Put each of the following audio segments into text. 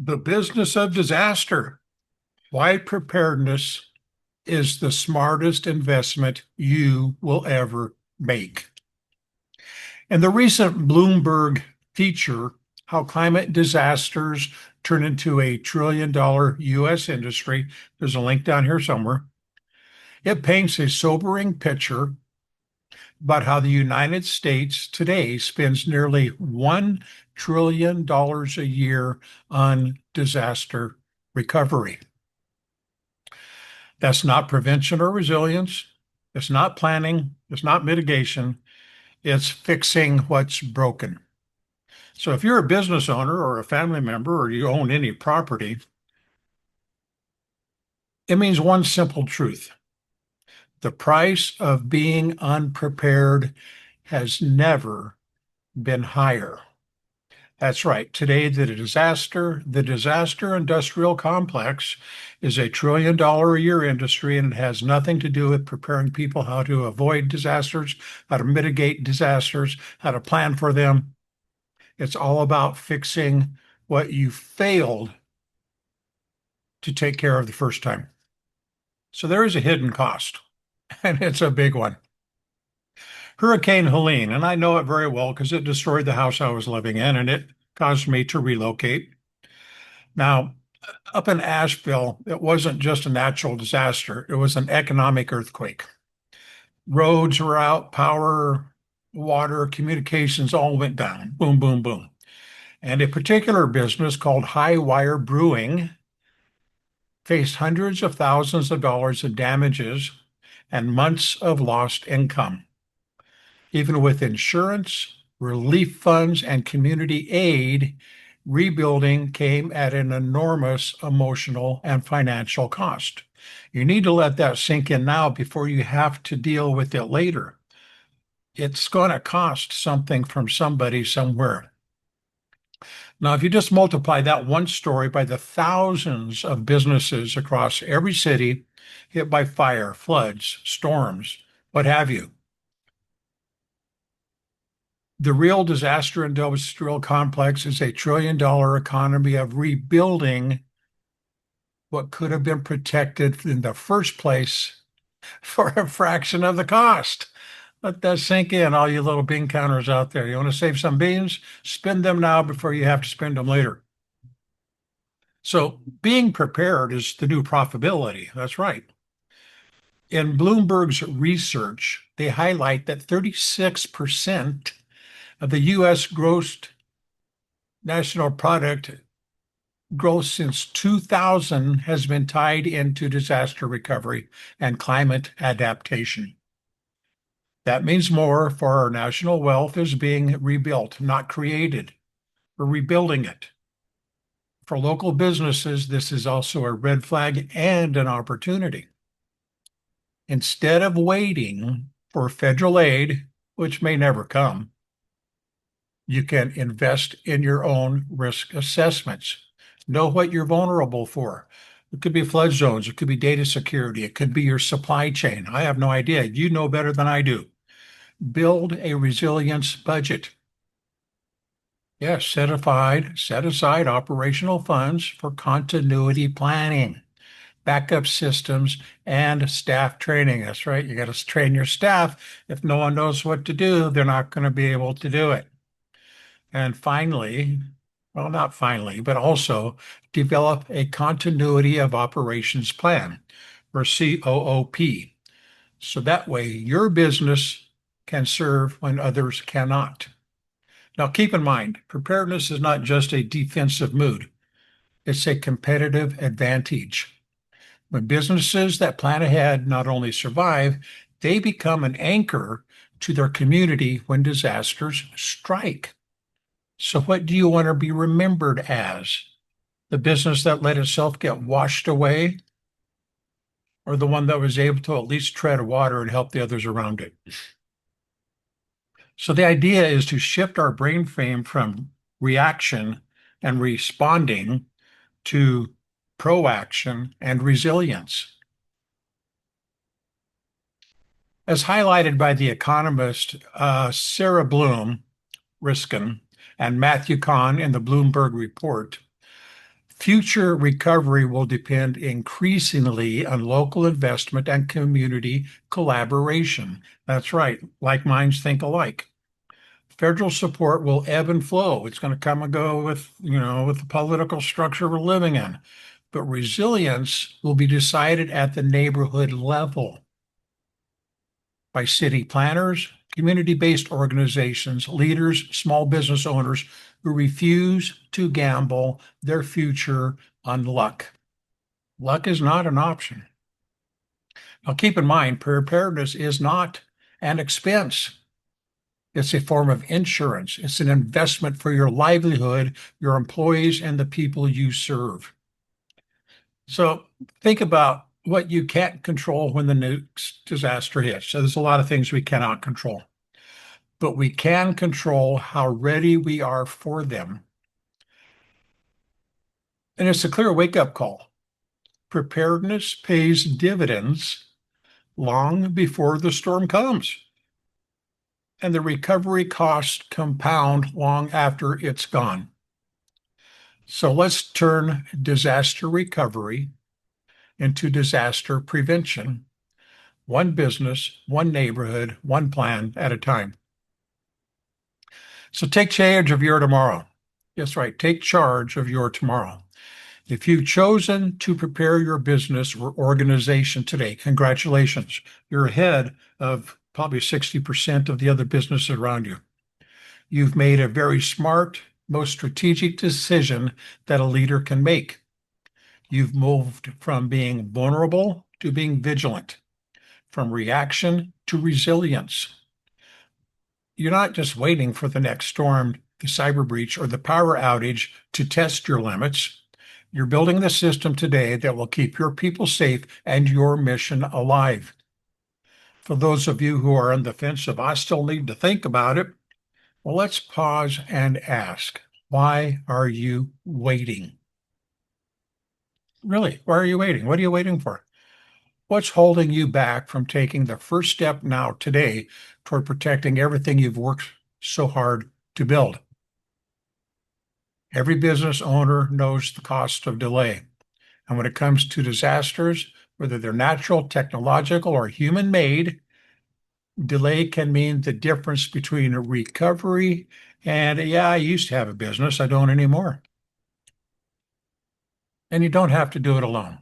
The business of disaster. Why preparedness is the smartest investment you will ever make. In the recent Bloomberg feature, How Climate Disasters Turn into a $1 trillion U.S. Industry, there's a link down here somewhere. It paints a sobering picture about how the United States today spends nearly $1 trillion a year on disaster recovery. That's not prevention or resilience. It's not planning. It's not mitigation. It's fixing what's broken. So if you're a business owner or a family member or you own any property, it means one simple truth. The price of being unprepared has never been higher. That's right. Today, the disaster industrial complex is a $1 trillion a year industry, and it has nothing to do with preparing people how to avoid disasters, how to mitigate disasters, how to plan for them. It's all about fixing what you failed to take care of the first time. So there is a hidden cost, and it's a big one. Hurricane Helene, and I know it very well because it destroyed the house I was living in and it caused me to relocate. Now, up in Asheville, it wasn't just a natural disaster, it was an economic earthquake. Roads were out, power, water, communications all went down. Boom, boom, boom. And a particular business called High Wire Brewing faced hundreds of thousands of dollars in damages and months of lost income. Even with insurance, relief funds, and community aid, rebuilding came at an enormous emotional and financial cost. You need to let that sink in now before you have to deal with it later. It's going to cost something from somebody somewhere. Now, if you just multiply that one story by the thousands of businesses across every city hit by fire, floods, storms, what have you, the real disaster industrial complex is a $1 trillion economy of rebuilding what could have been protected in the first place for a fraction of the cost. Let that sink in, all you little bean counters out there. You want to save some beans? Spend them now before you have to spend them later. So being prepared is the new profitability. That's right. In Bloomberg's research, they highlight that 36% of the U.S. gross national product growth since 2000 has been tied into disaster recovery and climate adaptation. That means more for our national wealth is being rebuilt, not created. We're rebuilding it. For local businesses, this is also a red flag and an opportunity. Instead of waiting for federal aid, which may never come, you can invest in your own risk assessments. Know what you're vulnerable for. It could be flood zones. It could be data security. It could be your supply chain. I have no idea. You know better than I do. Build a resilience budget. Yes, set aside operational funds for continuity planning, backup systems, and staff training. That's right. You got to train your staff. If no one knows what to do, they're not going to be able to do it. And finally, well, not finally, but also develop a continuity of operations plan, or COOP. So that way your business can serve when others cannot. Now, keep in mind, preparedness is not just a defensive mood. It's a competitive advantage. When businesses that plan ahead not only survive, they become an anchor to their community when disasters strike. So what do you want to be remembered as? The business that let itself get washed away, or the one that was able to at least tread water and help the others around it? So the idea is to shift our brain frame from reaction and responding to proaction and resilience. As highlighted by the economist Sarah Bloom Riskin and Matthew Kahn in the Bloomberg report, Future recovery will depend increasingly on local investment and community collaboration. That's right. Like minds think alike. Federal support will ebb and flow. It's going to come and go with the political structure we're living in. But resilience will be decided at the neighborhood level by city planners, community-based organizations, leaders, small business owners who refuse to gamble their future on luck. Luck is not an option. Now, keep in mind, preparedness is not an expense. It's a form of insurance. It's an investment for your livelihood, your employees, and the people you serve. So think about what you can't control when the next disaster hits. So there's a lot of things we cannot control, but we can control how ready we are for them. And it's a clear wake-up call. Preparedness pays dividends long before the storm comes. And the recovery costs compound long after it's gone. So let's turn disaster recovery into disaster prevention, one business, one neighborhood, one plan at a time. So take charge of your tomorrow. That's right, take charge of your tomorrow. If you've chosen to prepare your business or organization today, congratulations. You're ahead of probably 60% of the other businesses around you. You've made a very smart, most strategic decision that a leader can make. You've moved from being vulnerable to being vigilant, from reaction to resilience. You're not just waiting for the next storm, the cyber breach, or the power outage to test your limits. You're building the system today that will keep your people safe and your mission alive. For those of you who are on the fence of, I still need to think about it, well, let's pause and ask, why are you waiting? Really, why are you waiting? What are you waiting for? What's holding you back from taking the first step now today toward protecting everything you've worked so hard to build? Every business owner knows the cost of delay. And when it comes to disasters, whether they're natural, technological, or human-made, delay can mean the difference between a recovery and, yeah, I used to have a business, I don't anymore. And you don't have to do it alone.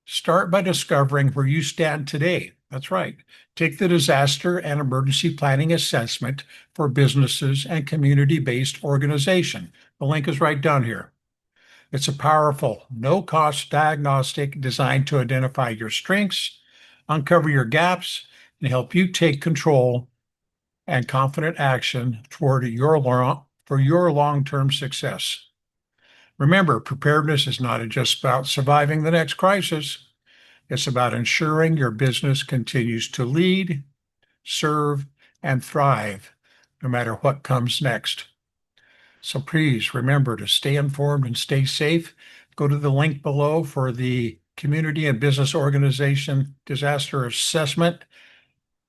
Start by discovering where you stand today. That's right. Take the disaster and emergency planning assessment for businesses and community-based organization. The link is right down here. It's a powerful, no-cost diagnostic designed to identify your strengths, uncover your gaps, and help you take control and confident action toward your long-term success. Remember, preparedness is not just about surviving the next crisis. It's about ensuring your business continues to lead, serve, and thrive no matter what comes next. So please remember to stay informed and stay safe. Go to the link below for the Community and Business Organization Disaster Assessment.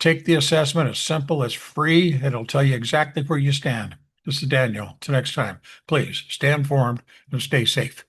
Take the assessment. It's simple, it's free. It'll tell you exactly where you stand. This is Daniel. Till next time, please stay informed and stay safe.